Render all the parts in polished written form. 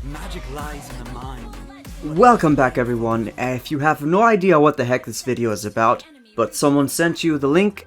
Magic lies in the mind. Welcome back everyone. If you have no idea what the heck this video is about, but someone sent you the link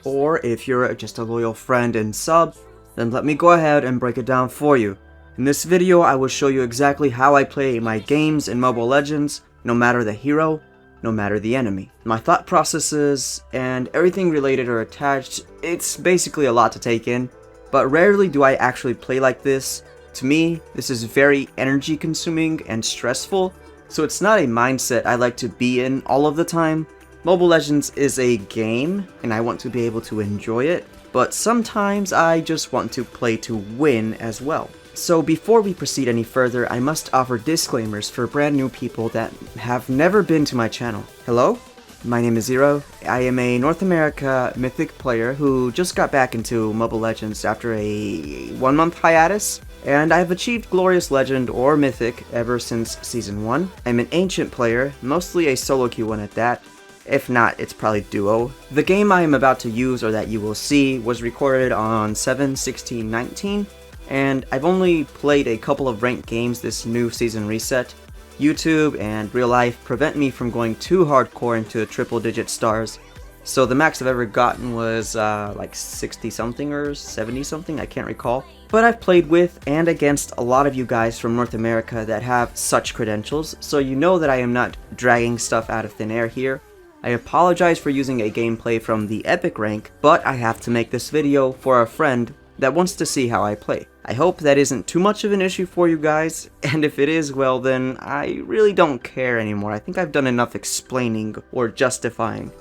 or if you're just a loyal friend and sub, then let me go ahead and break it down for you. In this video I will show you exactly how I play my games in Mobile Legends, no matter the hero, no matter the enemy. My thought processes and everything related are attached. It's basically a lot to take in, but rarely do I actually play like this. To me, this is very energy consuming and stressful, so it's not a mindset I like to be in all of the time. Mobile Legends is a game, and I want to be able to enjoy it, but sometimes I just want to play to win as well. So before we proceed any further, I must offer disclaimers for brand new people that have never been to my channel. Hello? My name is Zero. I am a North America Mythic player who just got back into Mobile Legends after a 1-month hiatus, and I've achieved Glorious Legend or Mythic ever since Season 1. I'm an Ancient player, mostly a solo queue one at that. If not, it's probably duo. The game I am about to use, or that you will see, was recorded on 7/16/19, and I've only played a couple of ranked games this new season reset. YouTube and real life prevent me from going too hardcore into triple-digit stars, so the max I've ever gotten was like 60 something or 70 something, I can't recall. But I've played with and against a lot of you guys from North America that have such credentials, so you know that I am not dragging stuff out of thin air here. I apologize for using a gameplay from the epic rank, but I have to make this video for a friend that wants to see how I play. I hope that isn't too much of an issue for you guys, and if it is, well then, I really don't care anymore. I think I've done enough explaining or justifying.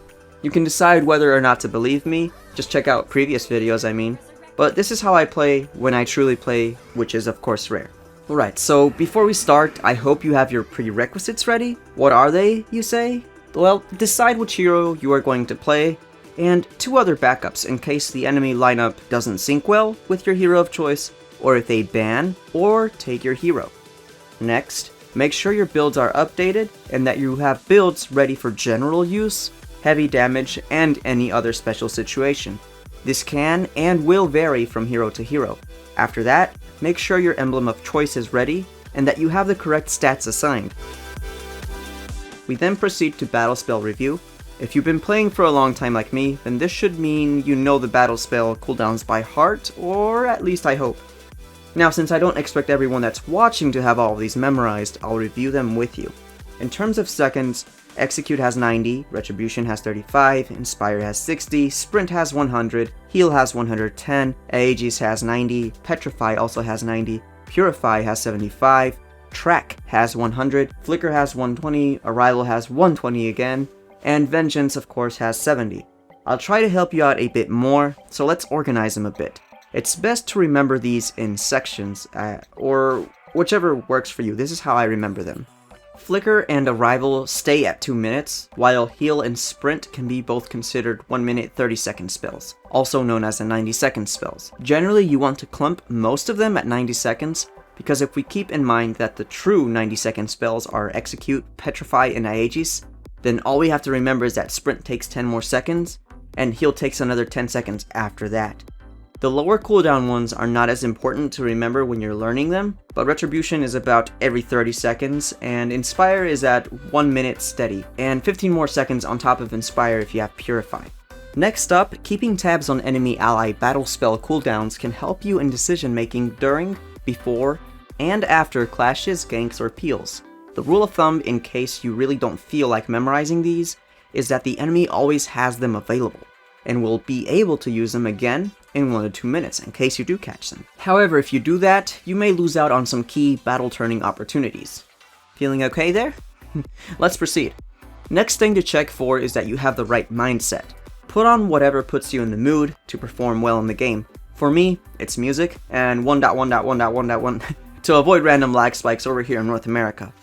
You can decide whether or not to believe me, just check out previous videos I mean, but this is how I play when I truly play, which is of course rare. Alright, so before we start, I hope you have your prerequisites ready. What are they, you say? Well, decide which hero you are going to play, and 2 other backups in case the enemy lineup doesn't sync well with your hero of choice, or if they ban or take your hero. Next, make sure your builds are updated and that you have builds ready for general use, heavy damage, and any other special situation. This can and will vary from hero to hero. After that, make sure your emblem of choice is ready and that you have the correct stats assigned. We then proceed to battle spell review. If you've been playing for a long time like me, then this should mean you know the battle spell cooldowns by heart, or at least I hope. Now, since I don't expect everyone that's watching to have all of these memorized, I'll review them with you. In terms of seconds, Execute has 90, Retribution has 35, Inspire has 60, Sprint has 100, Heal has 110, Aegis has 90, Petrify also has 90, Purify has 75, Track has 100, Flicker has 120, Arrival has 120 again, and Vengeance of course has 70. I'll try to help you out a bit more, so let's organize them a bit. It's best to remember these in sections, or whichever works for you. This is how I remember them. Flicker and Arrival stay at 2 minutes, while Heal and Sprint can be both considered 1 minute 30 second spells, also known as the 90 second spells. Generally you want to clump most of them at 90 seconds, because if we keep in mind that the true 90 second spells are Execute, Petrify, and Aegis, then all we have to remember is that Sprint takes 10 more seconds, and Heal takes another 10 seconds after that. The lower cooldown ones are not as important to remember when you're learning them, but Retribution is about every 30 seconds, and Inspire is at 1 minute steady, and 15 more seconds on top of Inspire if you have Purify. Next up, keeping tabs on enemy ally battle spell cooldowns can help you in decision making during, before, and after clashes, ganks, or peels. The rule of thumb, in case you really don't feel like memorizing these, is that the enemy always has them available, and will be able to use them again in 1 to 2 minutes in case you do catch them. However, if you do that, you may lose out on some key battle turning opportunities. Feeling okay there? Let's proceed. Next thing to check for is that you have the right mindset. Put on whatever puts you in the mood to perform well in the game. For me, it's music and 1.1.1.1.1 to avoid random lag spikes over here in North America.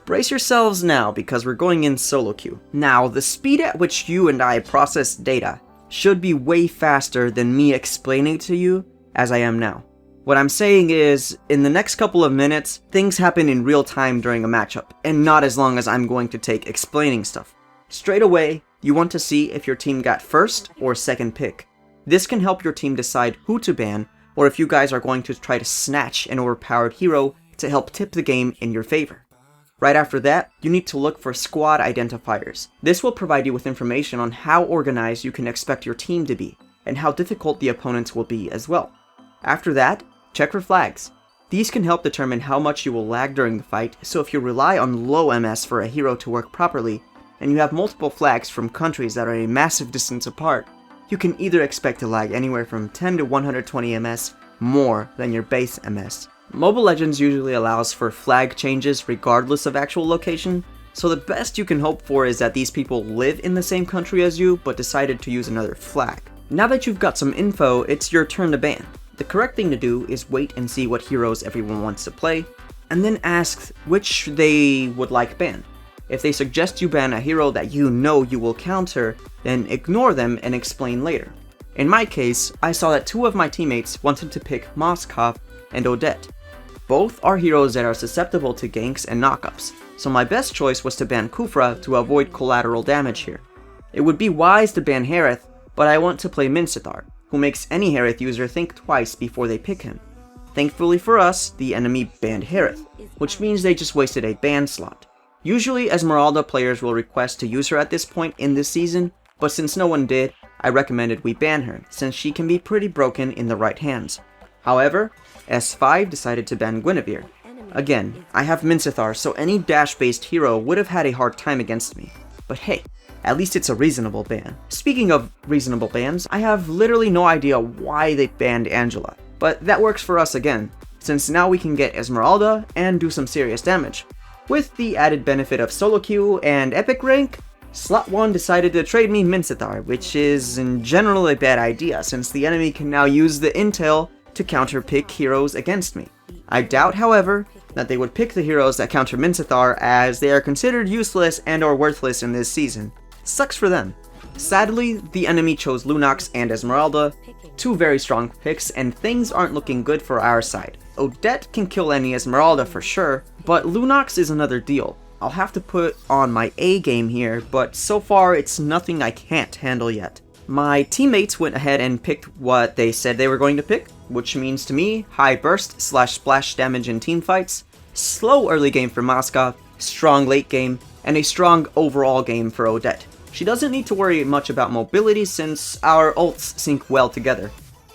Brace yourselves now because we're going in solo queue. Now, the speed at which you and I process data should be way faster than me explaining to you as I am now. What I'm saying is, in the next couple of minutes, things happen in real time during a matchup, and not as long as I'm going to take explaining stuff. Straight away, you want to see if your team got first or second pick. This can help your team decide who to ban, or if you guys are going to try to snatch an overpowered hero to help tip the game in your favor. Right after that, you need to look for squad identifiers. This will provide you with information on how organized you can expect your team to be, and how difficult the opponents will be as well. After that, check for flags. These can help determine how much you will lag during the fight, so if you rely on low MS for a hero to work properly, and you have multiple flags from countries that are a massive distance apart, you can either expect to lag anywhere from 10 to 120 MS more than your base MS. Mobile Legends usually allows for flag changes regardless of actual location, so the best you can hope for is that these people live in the same country as you but decided to use another flag. Now that you've got some info, it's your turn to ban. The correct thing to do is wait and see what heroes everyone wants to play, and then ask which they would like banned. If they suggest you ban a hero that you know you will counter, then ignore them and explain later. In my case, I saw that two of my teammates wanted to pick Moskov and Odette. Both are heroes that are susceptible to ganks and knockups, so my best choice was to ban Kufra to avoid collateral damage here. It would be wise to ban Harith, but I want to play Mincithar, who makes any Harith user think twice before they pick him. Thankfully for us, the enemy banned Harith, which means they just wasted a ban slot. Usually Esmeralda players will request to use her at this point in this season, but since no one did, I recommended we ban her, since she can be pretty broken in the right hands. However, S5 decided to ban Guinevere. Again, I have Mincithar, so any dash-based hero would have had a hard time against me. But hey, at least it's a reasonable ban. Speaking of reasonable bans, I have literally no idea why they banned Angela, but that works for us again, since now we can get Esmeralda and do some serious damage. With the added benefit of solo queue and epic rank, Slot 1 decided to trade me Mincithar, which is in general a bad idea since the enemy can now use the intel to counter-pick heroes against me. I doubt, however, that they would pick the heroes that counter Mincithar as they are considered useless and or worthless in this season. Sucks for them. Sadly, the enemy chose Lunox and Esmeralda, two very strong picks, and things aren't looking good for our side. Odette can kill any Esmeralda for sure, but Lunox is another deal. I'll have to put on my A game here, but so far it's nothing I can't handle yet. My teammates went ahead and picked what they said they were going to pick, which means to me, high burst / splash damage in teamfights, slow early game for Moskov, strong late game, and a strong overall game for Odette. She doesn't need to worry much about mobility since our ults sync well together.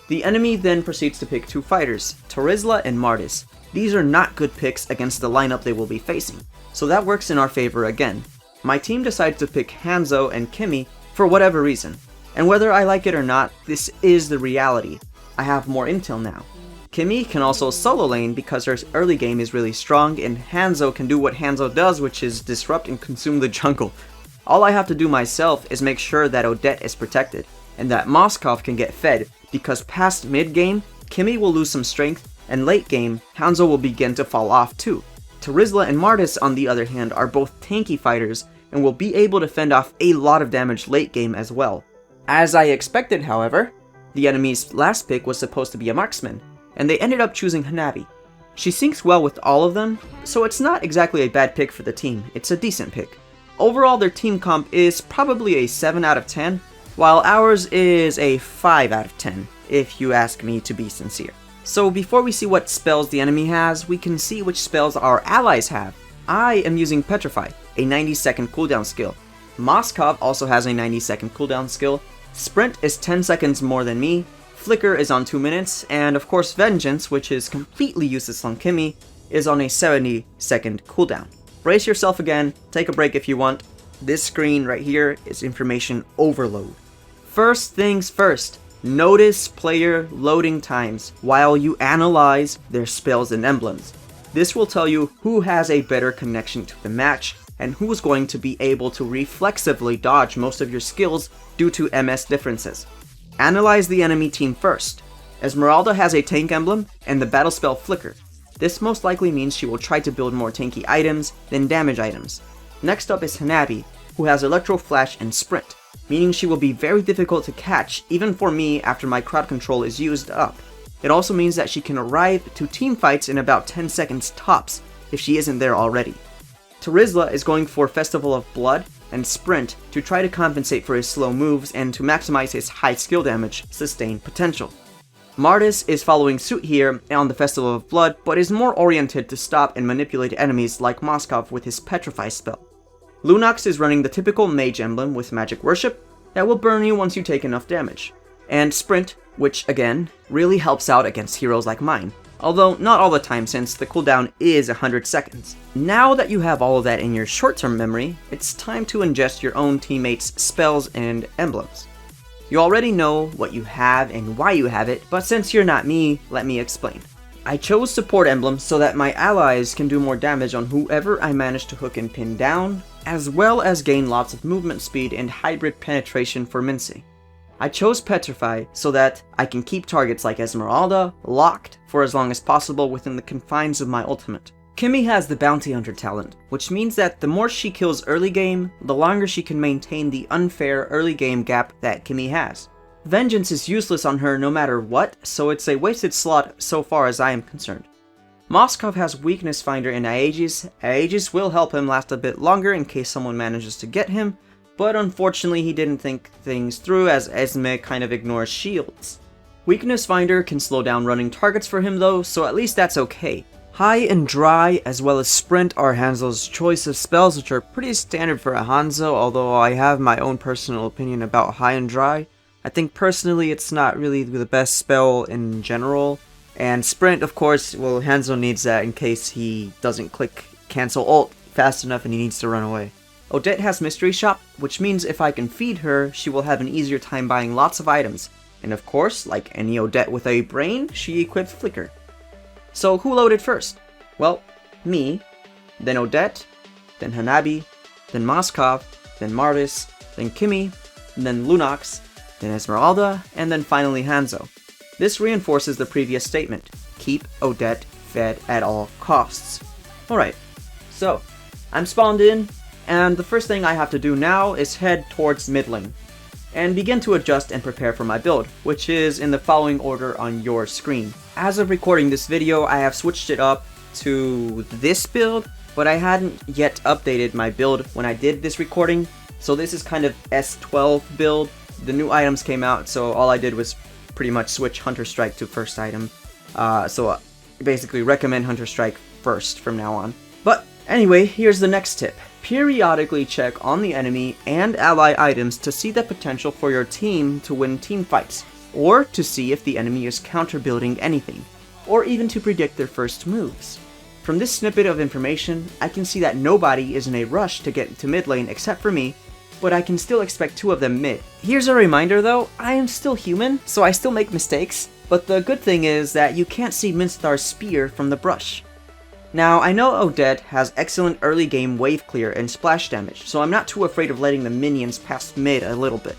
The enemy then proceeds to pick two fighters, Terizla and Martis. These are not good picks against the lineup they will be facing, so that works in our favor again. My team decided to pick Hanzo and Kimmy for whatever reason, and whether I like it or not, this is the reality. I have more intel now. Kimmy can also solo lane because her early game is really strong, and Hanzo can do what Hanzo does, which is disrupt and consume the jungle. All I have to do myself is make sure that Odette is protected, and that Moskov can get fed, because past mid-game, Kimmy will lose some strength, and late game, Hanzo will begin to fall off too. Terizla and Martis, on the other hand, are both tanky fighters, and will be able to fend off a lot of damage late game as well. As I expected, however, the enemy's last pick was supposed to be a marksman, and they ended up choosing Hanabi. She syncs well with all of them, so it's not exactly a bad pick for the team, it's a decent pick. Overall, their team comp is probably a 7 out of 10, while ours is a 5 out of 10, if you ask me to be sincere. So before we see what spells the enemy has, we can see which spells our allies have. I am using Petrify, a 90-second cooldown skill. Moskov also has a 90-second cooldown skill. Sprint is 10 seconds more than me. Flicker is on 2 minutes, and of course Vengeance, which is completely useless on Kimmy, is on a 70-second cooldown. Brace yourself again, take a break if you want. This screen right here is information overload. First things first, notice player loading times while you analyze their spells and emblems. This will tell you who has a better connection to the match, and who is going to be able to reflexively dodge most of your skills due to MS differences. Analyze the enemy team first. Esmeralda has a tank emblem and the battle spell Flicker. This most likely means she will try to build more tanky items than damage items. Next up is Hanabi, who has Electro Flash and Sprint, meaning she will be very difficult to catch even for me after my crowd control is used up. It also means that she can arrive to team fights in about 10 seconds tops if she isn't there already. Terizla is going for Festival of Blood, and Sprint to try to compensate for his slow moves and to maximize his high skill damage sustain potential. Martis is following suit here on the Festival of Blood, but is more oriented to stop and manipulate enemies like Moskov with his Petrify spell. Lunox is running the typical mage emblem with magic worship that will burn you once you take enough damage. And Sprint, which again, really helps out against heroes like mine. Although not all the time since the cooldown is 100 seconds. Now that you have all of that in your short-term memory, it's time to ingest your own teammates' spells and emblems. You already know what you have and why you have it, but since you're not me, let me explain. I chose support emblems so that my allies can do more damage on whoever I manage to hook and pin down, as well as gain lots of movement speed and hybrid penetration for mincing. I chose Petrify so that I can keep targets like Esmeralda locked for as long as possible within the confines of my ultimate. Kimmy has the Bounty Hunter talent, which means that the more she kills early game, the longer she can maintain the unfair early game gap that Kimmy has. Vengeance is useless on her no matter what, so it's a wasted slot so far as I am concerned. Moskov has Weakness Finder in Aegis. Aegis will help him last a bit longer in case someone manages to get him, but unfortunately he didn't think things through as Esme kind of ignores shields. Weakness Finder can slow down running targets for him though, so at least that's okay. High and Dry as well as Sprint are Hanzo's choice of spells, which are pretty standard for a Hanzo, although I have my own personal opinion about High and Dry. I think personally it's not really the best spell in general. And Sprint, of course, well, Hanzo needs that in case he doesn't click cancel ult fast enough and he needs to run away. Odette has Mystery Shop, which means if I can feed her, she will have an easier time buying lots of items. And of course, like any Odette with a brain, she equips Flicker. So who loaded first? Well, me, then Odette, then Hanabi, then Moskov, then Martis, then Kimmy, then Lunox, then Esmeralda, and then finally Hanzo. This reinforces the previous statement, keep Odette fed at all costs. Alright, so I'm spawned in, and the first thing I have to do now is head towards mid lane, and begin to adjust and prepare for my build, which is in the following order on your screen. As of recording this video, I have switched it up to this build, but I hadn't yet updated my build when I did this recording, so this is kind of S12 build. The new items came out, so all I did was pretty much switch Hunter Strike to first item. So I basically recommend Hunter Strike first from now on. But anyway, here's the next tip. Periodically check on the enemy and ally items to see the potential for your team to win team fights, or to see if the enemy is counter-building anything, or even to predict their first moves. From this snippet of information, I can see that nobody is in a rush to get to mid lane except for me, but I can still expect 2 of them mid. Here's a reminder though, I am still human, so I still make mistakes, but the good thing is that you can't see Minstar's spear from the brush. Now, I know Odette has excellent early game wave clear and splash damage, so I'm not too afraid of letting the minions pass mid a little bit.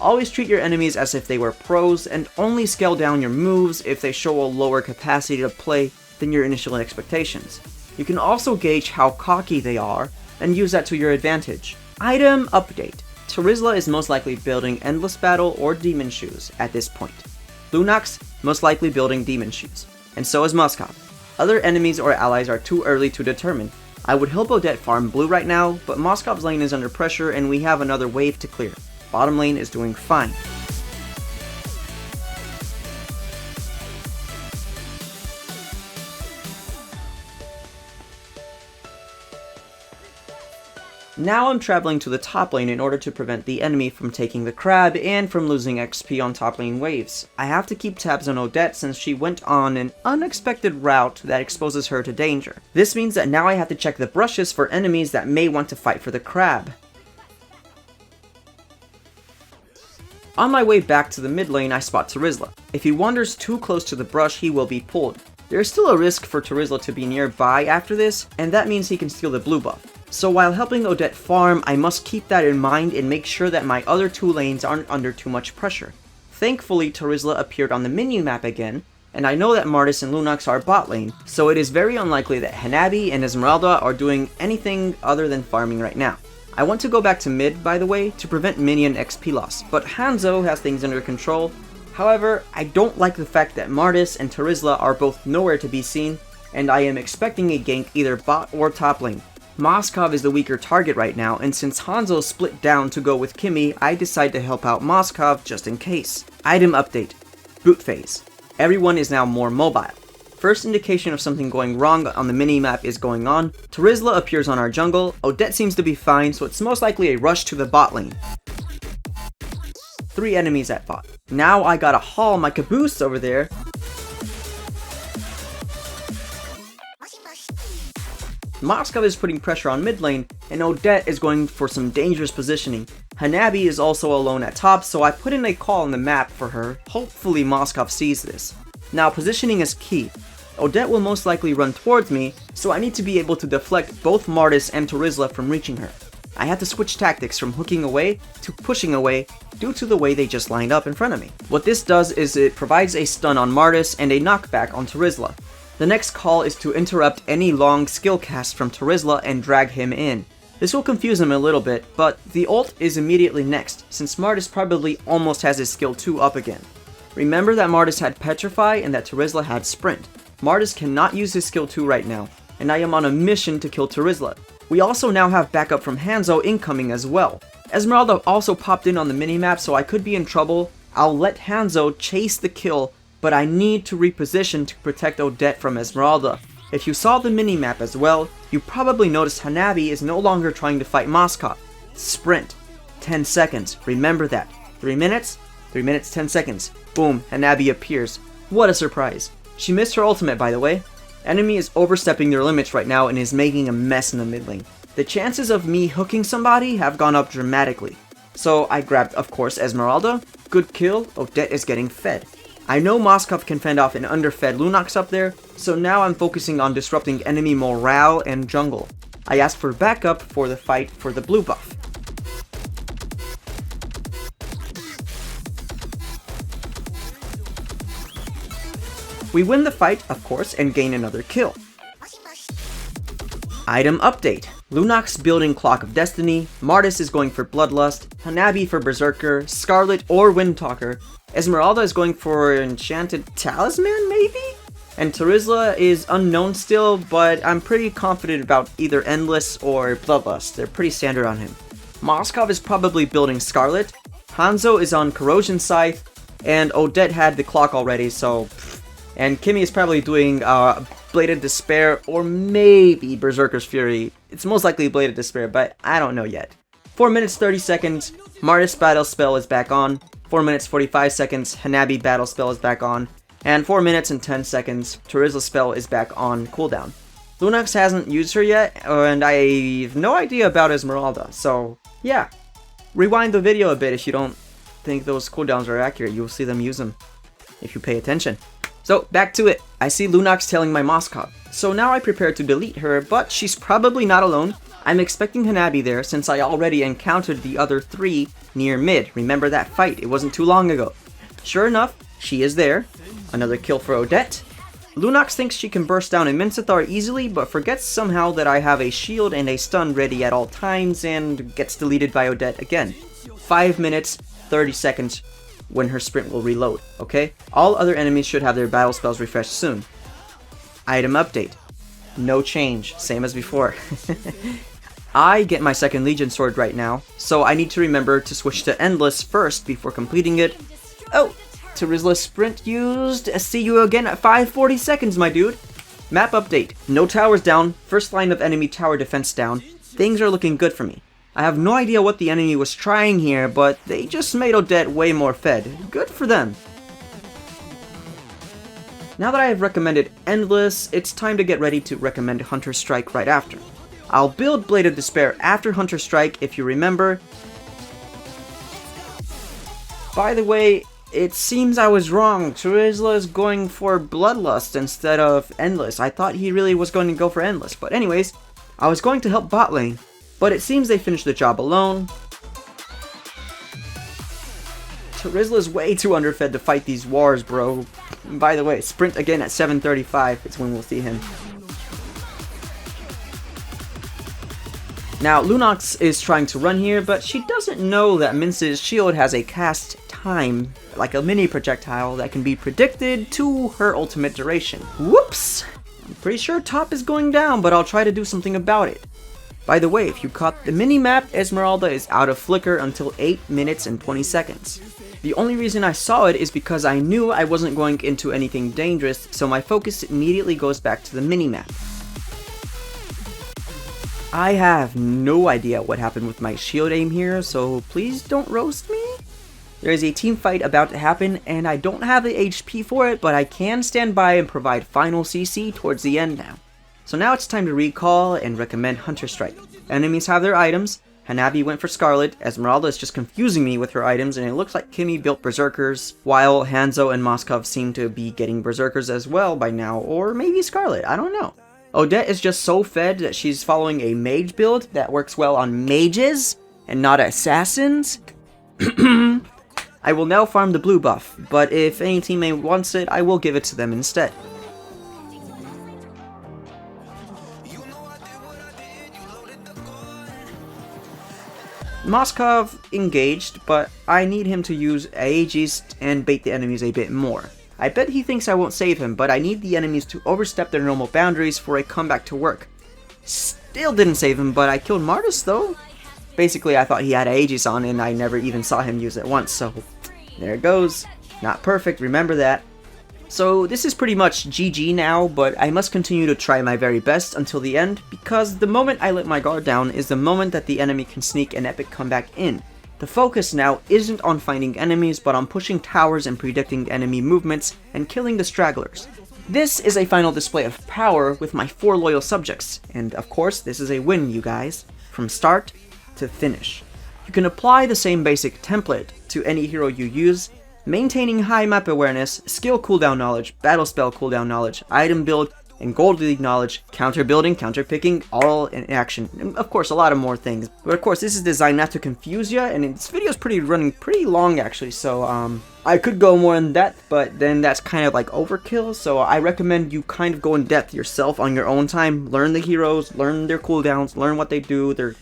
Always treat your enemies as if they were pros, and only scale down your moves if they show a lower capacity to play than your initial expectations. You can also gauge how cocky they are, and use that to your advantage. Item update. Terizla is most likely building Endless Battle or Demon Shoes at this point. Lunox, most likely building Demon Shoes, and so is Moskov. Other enemies or allies are too early to determine. I would help Odette farm blue right now, but Moskov's lane is under pressure and we have another wave to clear. Bottom lane is doing fine. Now I'm traveling to the top lane in order to prevent the enemy from taking the crab and from losing XP on top lane waves. I have to keep tabs on Odette since she went on an unexpected route that exposes her to danger. This means that now I have to check the brushes for enemies that may want to fight for the crab. On my way back to the mid lane, I spot Terizla. If he wanders too close to the brush, he will be pulled. There is still a risk for Terizla to be nearby after this, and that means he can steal the blue buff. So while helping Odette farm, I must keep that in mind and make sure that my other 2 lanes aren't under too much pressure. Thankfully, Terizla appeared on the mini-map again, and I know that Martis and Lunox are bot lane, so it is very unlikely that Hanabi and Esmeralda are doing anything other than farming right now. I want to go back to mid, by the way, to prevent minion XP loss, but Hanzo has things under control. However, I don't like the fact that Martis and Terizla are both nowhere to be seen, and I am expecting a gank either bot or top lane. Moskov is the weaker target right now, and since Hanzo split down to go with Kimmy, I decide to help out Moskov just in case. Item update. Boot phase. Everyone is now more mobile. First indication of something going wrong on the minimap is going on. Terizla appears on our jungle, Odette seems to be fine, so it's most likely a rush to the bot lane. 3 enemies at bot. Now I gotta haul my caboose over there. Moskov is putting pressure on mid lane, and Odette is going for some dangerous positioning. Hanabi is also alone at top, so I put in a call on the map for her. Hopefully Moskov sees this. Now positioning is key. Odette will most likely run towards me, so I need to be able to deflect both Martis and Terizla from reaching her. I had to switch tactics from hooking away to pushing away due to the way they just lined up in front of me. What this does is it provides a stun on Martis and a knockback on Terizla. The next call is to interrupt any long skill cast from Terizla and drag him in. This will confuse him a little bit, but the ult is immediately next, since Martis probably almost has his skill 2 up again. Remember that Martis had Petrify and that Terizla had Sprint. Martis cannot use his skill 2 right now, and I am on a mission to kill Terizla. We also now have backup from Hanzo incoming as well. Esmeralda also popped in on the minimap, so I could be in trouble. I'll let Hanzo chase the kill, but I need to reposition to protect Odette from Esmeralda. If you saw the minimap as well, you probably noticed Hanabi is no longer trying to fight Moskov. Sprint. 10 seconds. Remember that. 3 minutes? 3 minutes 10 seconds. Boom, Hanabi appears. What a surprise. She missed her ultimate, by the way. Enemy is overstepping their limits right now and is making a mess in the mid lane. The chances of me hooking somebody have gone up dramatically. So I grabbed, of course, Esmeralda. Good kill. Odette is getting fed. I know Moskov can fend off an underfed Lunox up there, so now I'm focusing on disrupting enemy morale and jungle. I asked for backup for the fight for the blue buff. We win the fight, of course, and gain another kill. Item update. Lunox building Clock of Destiny, Martis is going for Bloodlust, Hanabi for Berserker, Scarlet or Windtalker, Esmeralda is going for Enchanted Talisman, maybe? And Terizla is unknown still, but I'm pretty confident about either Endless or Bloodlust. They're pretty standard on him. Moskov is probably building Scarlet, Hanzo is on Corrosion Scythe, and Odette had the clock already, so... And Kimmy is probably doing Bladed Despair or maybe Berserker's Fury. It's most likely Bladed Despair, but I don't know yet. 4 minutes 30 seconds, Martis Battle Spell is back on. 4 minutes 45 seconds, Hanabi Battle Spell is back on. And 4 minutes and 10 seconds, Terizla's spell is back on cooldown. Lunox hasn't used her yet, and I have no idea about Esmeralda, so yeah. Rewind the video a bit if you don't think those cooldowns are accurate. You'll see them use them if you pay attention. So, back to it. I see Lunox tailing my Moskov. So now I prepare to delete her, but she's probably not alone. I'm expecting Hanabi there since I already encountered the other 3 near mid. Remember that fight? It wasn't too long ago. Sure enough, she is there. Another kill for Odette. Lunox thinks she can burst down a Mincathar easily, but forgets somehow that I have a shield and a stun ready at all times and gets deleted by Odette again. 5 minutes, 30 seconds. When her sprint will reload, okay? All other enemies should have their battle spells refreshed soon. Item update. No change, same as before. I get my second Legion sword right now, so I need to remember to switch to Endless first before completing it. Oh, Terizla's sprint used. See you again at 5:40 seconds, my dude. Map update. No towers down, first line of enemy tower defense down. Things are looking good for me. I have no idea what the enemy was trying here, but they just made Odette way more fed. Good for them. Now that I have recommended Endless, it's time to get ready to recommend Hunter Strike right after. I'll build Bladed Despair after Hunter Strike if you remember. By the way, it seems I was wrong. Terizla is going for Bloodlust instead of Endless. I thought he really was going to go for Endless, but anyways, I was going to help bot lane. But it seems they finished the job alone. Terizla's way too underfed to fight these wars, bro. By the way, sprint again at 7:35 is when we'll see him. Now, Lunox is trying to run here, but she doesn't know that Mince's shield has a cast time, like a mini projectile that can be predicted to her ultimate duration. Whoops! I'm pretty sure top is going down, but I'll try to do something about it. By the way, if you caught the mini-map, Esmeralda is out of flicker until 8 minutes and 20 seconds. The only reason I saw it is because I knew I wasn't going into anything dangerous, so my focus immediately goes back to the mini-map. I have no idea what happened with my shield aim here, so please don't roast me. There is a team fight about to happen, and I don't have the HP for it, but I can stand by and provide final CC towards the end now. So now it's time to recall and recommend Hunter Strike. Enemies have their items. Hanabi went for Scarlet, Esmeralda is just confusing me with her items, and it looks like Kimmy built Berserkers, while Hanzo and Moskov seem to be getting Berserkers as well by now, or maybe Scarlet, I don't know. Odette is just so fed that she's following a mage build that works well on mages, and not assassins. I will now farm the blue buff, but if any teammate wants it, I will give it to them instead. Moskov engaged, but I need him to use Aegis and bait the enemies a bit more. I bet he thinks I won't save him, but I need the enemies to overstep their normal boundaries for a comeback to work. Still didn't save him, but I killed Martis though. Basically, I thought he had Aegis on and I never even saw him use it once, so there it goes. Not perfect, remember that. So this is pretty much GG now, but I must continue to try my very best until the end, because the moment I let my guard down is the moment that the enemy can sneak an epic comeback in. The focus now isn't on finding enemies, but on pushing towers and predicting enemy movements and killing the stragglers. This is a final display of power with my 4 loyal subjects, and of course this is a win, you guys, from start to finish. You can apply the same basic template to any hero you use, maintaining high map awareness, skill cooldown knowledge, battle spell cooldown knowledge, item build, and gold league knowledge, counter building, counter picking, all in action, and of course a lot of more things. But of course this is designed not to confuse you, and this video is running pretty long actually, so I could go more in depth, but then that's kind of like overkill, so I recommend you kind of go in depth yourself on your own time, learn the heroes, learn their cooldowns, learn what they do, their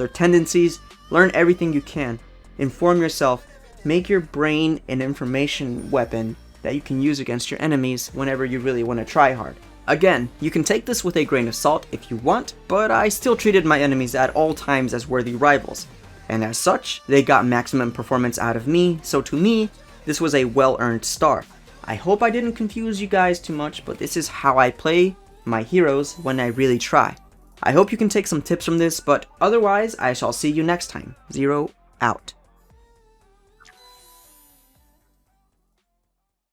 tendencies, learn everything you can, inform yourself, make your brain an information weapon that you can use against your enemies whenever you really want to try hard. Again, you can take this with a grain of salt if you want, but I still treated my enemies at all times as worthy rivals, and as such, they got maximum performance out of me, so to me, this was a well-earned star. I hope I didn't confuse you guys too much, but this is how I play my heroes when I really try. I hope you can take some tips from this, but otherwise, I shall see you next time. Zero out.